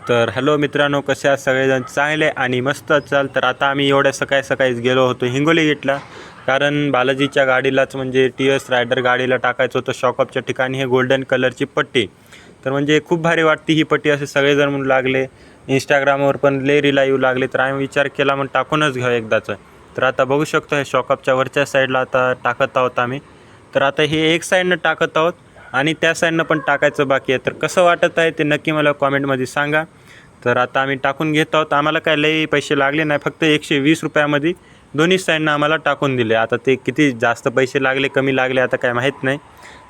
तर हॅलो मित्रांनो, कसे आहात सगळेजण? चांगले आणि मस्त असाल तर आता आम्ही एवढ्या सकाळीच गेलो होतो हिंगोली गेटला. कारण बालाजीच्या गाडीलाच म्हणजे TS रायडर गाडीला टाकायचं होतं शॉकअपच्या ठिकाणी हे गोल्डन कलरची पट्टी. तर म्हणजे खूप भारी वाटते ही पट्टी असे सगळेजण म्हणू लागले. इंस्टाग्रामवर पण लय रीला येऊ लागले. तर आम्ही विचार केला मग टाकूनच घ्यावं एकदाचं. तर आता बघू शकतो हे शॉकअपच्या वरच्या साईडला आता टाकत आहोत आम्ही. तर आता हे एक साईडनं टाकत आहोत आणि त्या साईडनं पण टाकायचं बाकी आहे. तर कसं वाटत आहे ते नक्की मला कॉमेंटमध्ये सांगा. तर आता आम्ही टाकून घेत आहोत. आम्हाला काय लई पैसे लागले नाही, फक्त 120 रुपयामध्ये दोन्ही साईडनं आम्हाला टाकून दिले. आता ते किती जास्त पैसे लागले कमी लागले आता काय माहीत नाही.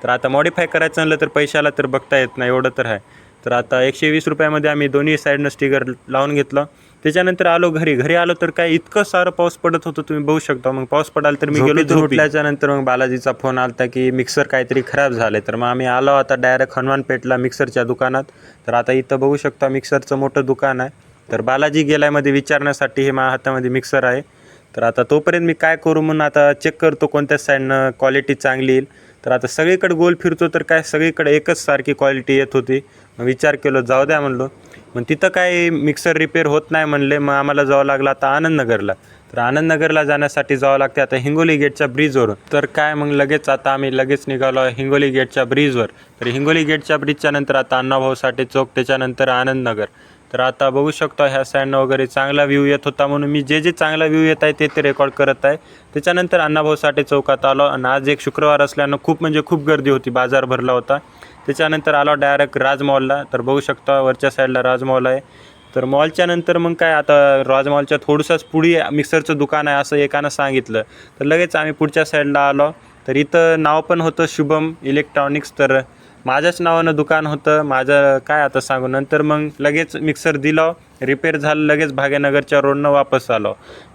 तर आता मॉडिफाय करायचं म्हणलं तर पैशाला तर बघता येत नाही, एवढं तर आहे. तर आता 120 रुपयामध्ये आम्ही दोन्ही साईडनं स्टिकर लावून घेतलं. त्याच्यानंतर आलो घरी आलो तर काय इतकं सारं पाऊस पडत होतं, तुम्ही बघू शकता. मग पाऊस पडाल तर मी गेलो उठल्याच्यानंतर मग बालाजीचा फोन आला की मिक्सर काहीतरी खराब झाले. तर मग आम्ही आलो आता डायरेक्ट हनुमानपेठला मिक्सरच्या दुकानात. तर आता इथं बघू शकता मिक्सरचं मोठं दुकान आहे. तर बालाजी गेल्यामध्ये विचारण्यासाठी हे माझ्या हातामध्ये मिक्सर आहे. तर आता तोपर्यंत मी काय करू म्हणून आता चेक करतो कोणत्या साईडनं क्वालिटी चांगली येईल. तर आता सगळीकडे गोल फिरतो तर काय सगळीकडे एकच सारखी क्वालिटी येत होती. मग विचार केलो जाऊ द्या म्हणलो. मग तिथं काय मिक्सर रिपेअर होत नाही म्हणले. मग आम्हाला जावं लागलं आता आनंदनगरला. तर आनंदनगरला जाण्यासाठी जावं लागते आता हिंगोली गेटच्या ब्रिजवरून. तर काय मग लगेच आता आम्ही निघालो हिंगोली गेटच्या ब्रिजवर. तर हिंगोली गेटच्या ब्रिजच्या नंतर आता अण्णाभाऊ साठे चौक, त्याच्यानंतर आनंदनगर. तर आता बघू शकतो ह्या साईडनं वगैरे चांगला व्ह्यू येत होता म्हणून मी जे चांगला व्ह्यू येत आहे ते रेकॉर्ड करत आहे. त्याच्यानंतर अण्णाभाऊ साठे चौकात आलो आणि आज एक शुक्रवार असल्यानं खूप गर्दी होती, बाजार भरला होता. त्याच्यानंतर आलो डायरेक्ट राजमॉलला. तर बघू शकता वरच्या साईडला राजमॉल आहे. तर मॉलच्या नंतर मग काय आता राजमॉलच्या थोडंसंच पुढे मिक्सरचं दुकान आहे असं एकानं सांगितलं. तर लगेच आम्ही पुढच्या साईडला आलो. तर इथं नाव पण होतं शुभम इलेक्ट्रॉनिक्स. तर माझ्याच नावानं दुकान होतं. माझं काय आता सांगू. नंतर मग लगेच मिक्सर दिलं, रिपेअर झालं, लगेच भाग्यनगरच्या रोडनं वापस आलो.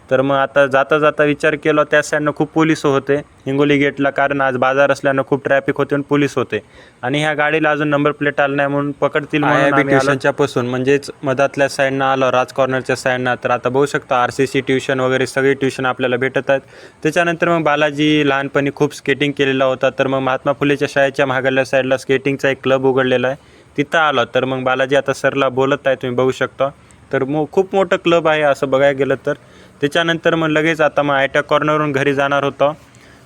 तर मग आता जाता विचार केला त्या साईडनं खूप पोलीस होते हिंगोली गेटला, कारण आज बाजार असल्यानं खूप ट्रॅफिक होते आणि पोलीस होते. आणि ह्या गाडीला अजून नंबर प्लेट आला नाही म्हणून पकडतील म्हणून ट्युशनच्या पासून म्हणजेच मधातल्या साईडनं आलो राज कॉर्नरच्या साईडनं. तर आता बघू शकता RCC ट्युशन वगैरे सगळे ट्युशन आपल्याला भेटत आहेत. त्याच्यानंतर मग बालाजी लहानपणी खूप स्केटिंग केलेला होता. तर मग महात्मा फुलेच्या शाळेच्या मागल्या साईडला स्केटिंगचा एक क्लब उघडलेला आहे, तिथं आलो. तर मग बालाजी आता सरला बोलत आहे, तुम्ही बघू शकता. तर खूप मोठं क्लब आहे असं बघायला गेलं तर. त्याच्यानंतर मग लगेच आता मग आयट्या कॉर्नरवरून घरी जाणार होतो,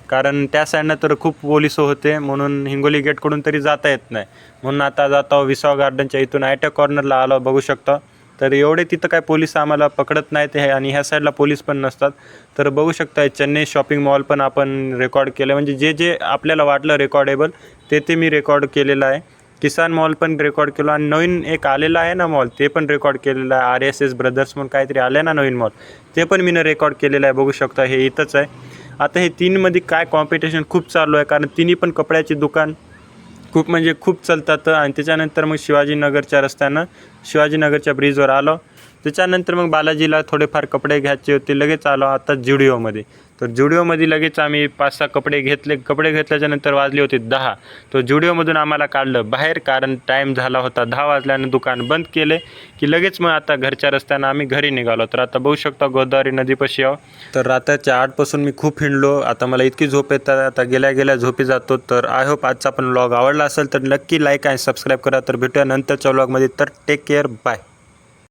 कारण त्या साईडनं तर खूप पोलिस होते म्हणून हिंगोली गेटकडून तरी जाता येत नाही. म्हणून आता जातो विसाव गार्डनच्या इथून आयट्या कॉर्नरला आलो, बघू शकता. तर एवढे तिथं काय पोलीस आम्हाला पकडत नाहीत हे, आणि ह्या साईडला पोलीस पण नसतात. तर बघू शकता चेन्नई शॉपिंग मॉल पण आपण रेकॉर्ड केलं, म्हणजे जे आपल्याला वाटलं रेकॉर्डेबल ते मी रेकॉर्ड केलेलं आहे. किसान मॉल पण रेकॉर्ड केलं आणि नवीन एक आलेला आहे ना मॉल, ते पण रेकॉर्ड केलेलं आहे. RSS ब्रदर्स म्हणून काहीतरी आले ना नवीन मॉल, ते पण मी रेकॉर्ड केलेलं आहे. बघू शकता हे इथंच आहे. आता हे तीनमध्ये काय कॉम्पिटिशन खूप चालू आहे, कारण तिन्ही पण कपड्याची दुकान खूप चालतात. आणि त्याच्यानंतर मग शिवाजीनगरच्या ब्रिजवर आलो. त्याच्यानंतर मग बालाजीला थोडेफार कपडे घ्यायचे होते, लगेच आलो आता ज्युडिओमध्ये. तर ज्युडिओमध्ये लगेच आम्ही 5-6 कपडे घेतले. कपडे घेतल्याच्यानंतर वाजले होते 10. तो ज्युडिओमधून आम्हाला काढलं बाहेर, कारण टाईम झाला होता 10 वाजल्यानं दुकान बंद केले की लगेच मग आता घरच्या रस्त्यानं आम्ही घरी निघालो. तर आता बघू शकता गोदावरी नदीपाशी आहो. तर रात्रीच्या 8पासून मी खूप हिंडलो. आता मला इतकी झोप येतात, आता गेल्या झोपी जातो. तर आय होप आजचा पण व्लॉग आवडला असेल तर नक्की लाईक आणि सबस्क्राईब करा. तर भेटूया नंतरच्या व्लॉगमध्ये. तर टेक केअर, बाय.